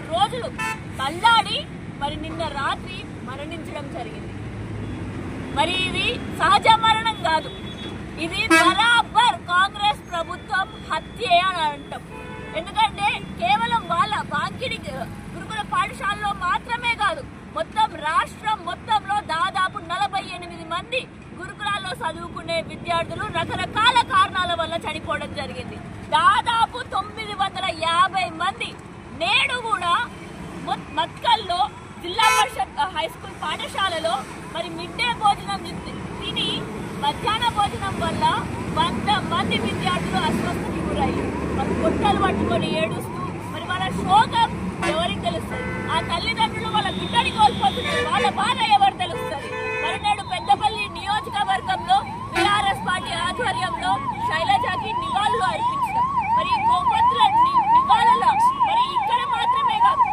రోజులు తల్లాడి మరి నిన్న రాత్రి మరణించడం జరిగింది. మరి ఇది సహజ మరణం కాదు, ఇది బరాబర్ కాంగ్రెస్ ప్రభుత్వం హత్య అని అంటాం. ఎందుకంటే కేవలం వాళ్ళ బాంకిడి గురుకుల పాఠశాలలో మాత్రమే కాదు, మొత్తం రాష్ట్రం మొత్తంలో దాదాపు 48 మంది గురుకులాల్లో చదువుకునే విద్యార్థులు రకరకాల కారణాల వల్ల చనిపోవడం జరిగింది. దాదాపు 950 మంది నేడు కూడా మత్కల్లో జిల్లా పరిషత్ హై స్కూల్ పాఠశాలలో మరి మిడ్ డే భోజనం తిని మధ్యాహ్న భోజనం వల్ల 100 మంది విద్యార్థులు అస్వస్థతకి గురయ్యారు. మరి పొట్టలు పట్టుకొని ఏడుస్తూ మరి వాళ్ళ శోకం ఎవరికి తెలుస్తుంది? ఆ తల్లిదండ్రులు వాళ్ళ బిడ్డని కోల్పోతున్నారు, వాళ్ళ బాధ ఎవరు తెలుస్తుంది? మరి నేడు పెద్దపల్లి నియోజకవర్గంలో టీఆర్ఎస్ పార్టీ ఆధ్వర్యంలో శైలజకి నివాళులు అర్పించారు. మరి కొవ్వొత్తుల నివాళుల మరి ఇక్కడ మాత్రమే కాదు,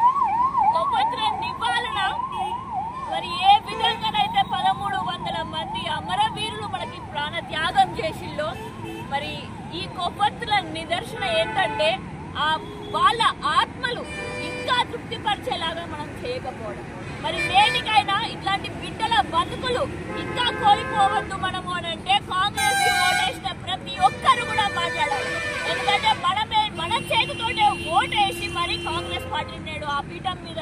కొవ్వొత్తుల నివాళుల మరి ఏ విధంగానైతే 1300 మంది అమరవీరులు మనకి ప్రాణ త్యాగం చేసిల్లో, మరి ఈ కొవ్వొత్తుల నిదర్శన ఏంటంటే ఆ వాళ్ళ ఆత్మలు ఇంకా తృప్తిపరిచేలాగా మనం చేయకపోవడం. మరి దేనికైనా ఇట్లాంటి బిడ్డల బతుకులు ఇంకా కోల్పోవద్దు మనము అని అంటే కాంగ్రెస్ కి ఓటేసిన ప్రతి ఒక్కరు కూడా మాట్లాడాలి. ఎందుకంటే మన చేతితోటే ఓటేసి మరి కాంగ్రెస్ పార్టీ నేడు ఆ పీఠం మీద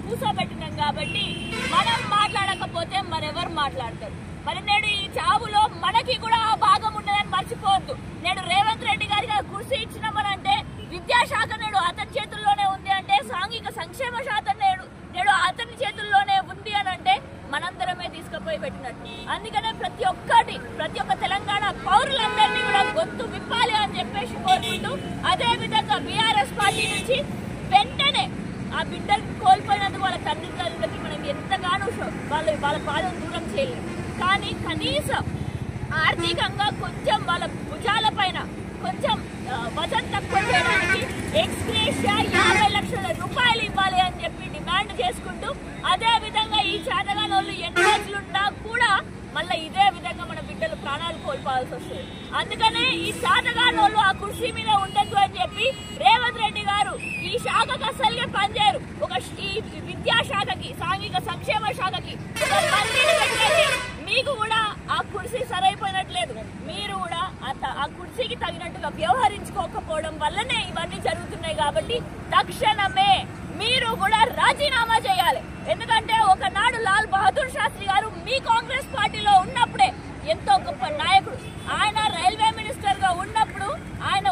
కూర్చోబెట్టినాం కాబట్టి మనం మాట్లాడకపోతే మరెవరు మాట్లాడతారు? మరి నేడు ఈ చావులో మనకి కూడా ఆ భాగం ఉన్నదని మర్చిపోవద్దు. నేడు రేవంత్ రెడ్డి గారికి కుర్చీ ఇచ్చినామనంటే విద్యాశాఖ నేడు అతని చేతుల్లోనే ఉంది అంటే, సాంఘిక సంక్షేమ శాఖ నేడు అతని చేతుల్లోనే ఉంది అని అంటే మనందరమే తీసుకుపోయి పెట్టినట్టు. అందుకనే ప్రతి ఒక్క తెలంగాణ పౌరులందరినీ కూడా గొంతు విప్పాలి అని చెప్పేసి కోరుకుంటూ, అదే విధంగా బీఆర్ఎస్ పార్టీ నుంచి వెంటనే ఆ బిడ్డలు కోల్పోయినందుకు వాళ్ళ తల్లిదండ్రులకి మనం ఎంతగానో వాళ్ళ బాధను దూరం చేయలేము. కానీ కనీసం ఆర్థికంగా కొంచెం వాళ్ళ భుజాల పైన కొంచెం వజన్ తక్కువ చేయడానికి ఎక్స్గ్రేషియా 50 లక్షల రూపాయలు ఇవ్వాలి అని చెప్పి డిమాండ్ చేసుకుంటూ, అదే విధంగా ఈ చేతగానోళ్ళు ఎన్ని రోజులున్నా కూడా మళ్ళీ ఇదే విధంగా మన బిడ్డలు ప్రాణాలు కోల్పోవాల్సి వస్తుంది. అందుకనే ఈ చేతగానోళ్ళు ఆ కుర్చీ మీద ఉండద్దు అని చెప్పి రేవంత్ రెడ్డి గారు ఈ శాఖకు అసలుగా పనిచేయరు. ఈ విద్యాశాఖకి, సాంఘిక సంక్షేమ శాఖకి ఒక మంత్రిని పెట్టండి. మీకు కూడా ఆ కుర్చీ సరైపోయినట్లేదు, మీరు కూడా ఆ కుర్చీకి తగినట్టుగా వ్యవహరించుకోకపోవడం వల్లనే ఇవన్నీ జరుగుతున్నాయి. కాబట్టి తక్షణమే మీరు కూడా రాజీనామా చేయాలి. ఎందుకంటే ఒకనాడు లాల్ బహదూర్ శాస్త్రి గారు మీ కాంగ్రెస్ పార్టీలో ఉన్నప్పుడే ఎంతో గొప్ప నాయకుడు. ఆయన రైల్వే మినిస్టర్ గా ఉన్నప్పుడు ఆయన